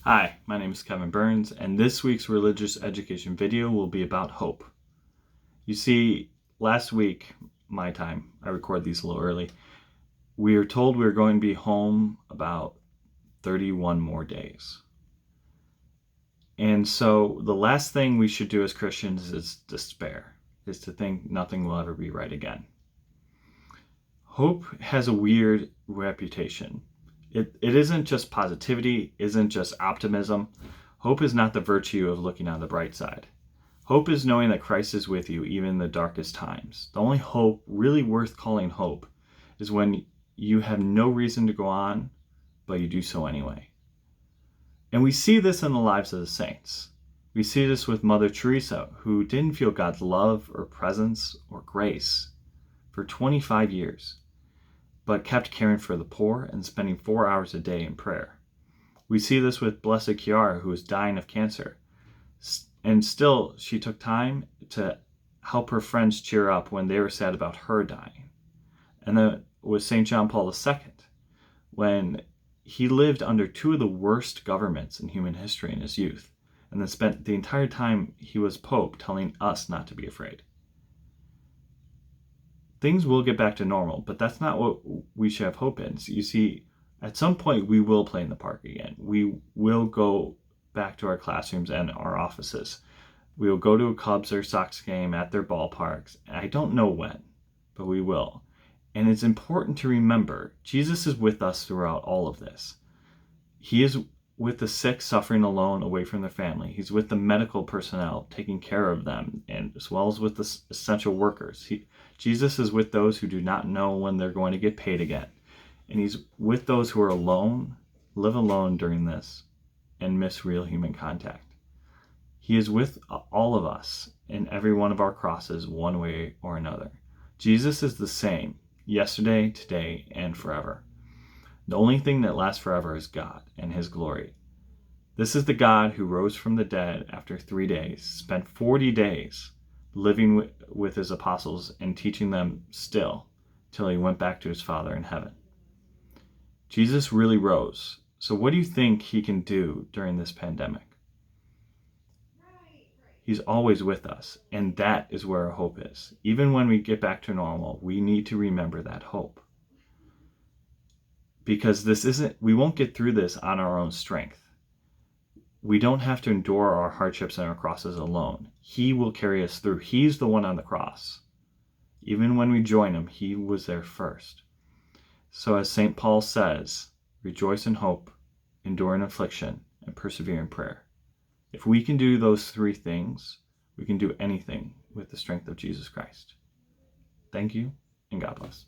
Hi, my name is Kevin Byrnes, and this week's religious education video will be about hope. You see, last week, my time, I record these a little early, we were told we were going to be home about 31 more days. And so the last thing we should do as Christians is despair, is to think nothing will ever be right again. Hope has a weird reputation. It isn't just positivity, isn't just optimism. Hope is not the virtue of looking on the bright side. Hope is knowing that Christ is with you even in the darkest times. The only hope really worth calling hope is when you have no reason to go on, but you do so anyway. And we see this in the lives of the saints. We see this with Mother Teresa, who didn't feel God's love or presence or grace for 25 years, but kept caring for the poor and spending 4 hours a day in prayer. We see this with Blessed Chiara, who was dying of cancer. And still, she took time to help her friends cheer up when they were sad about her dying. And then with St. John Paul II, when he lived under two of the worst governments in human history in his youth, and then spent the entire time he was Pope telling us not to be afraid. Things will get back to normal, but that's not what we should have hope in. So you see, at some point we will play in the park again. We will go back to our classrooms and our offices. We will go to a Cubs or Sox game at their ballparks. I don't know when, but we will. And it's important to remember, Jesus is with us throughout all of this. He is with the sick suffering alone away from their family. He's with the medical personnel taking care of them, and as well as with the essential workers. Jesus is with those who do not know when they're going to get paid again. And he's with those who are alone, live alone during this, and miss real human contact. He is with all of us in every one of our crosses, one way or another. Jesus is the same, yesterday, today, and forever. The only thing that lasts forever is God and his glory. This is the God who rose from the dead after 3 days, spent 40 days living with his apostles and teaching them still, till he went back to his Father in heaven. Jesus really rose. So what do you think he can do during this pandemic? He's always with us, and that is where our hope is. Even when we get back to normal, we need to remember that hope. Because we won't get through this on our own strength. We don't have to endure our hardships and our crosses alone. He will carry us through. He's the one on the cross. Even when we join him, he was there first. So as St. Paul says, rejoice in hope, endure in affliction, and persevere in prayer. If we can do those three things, we can do anything with the strength of Jesus Christ. Thank you, and God bless.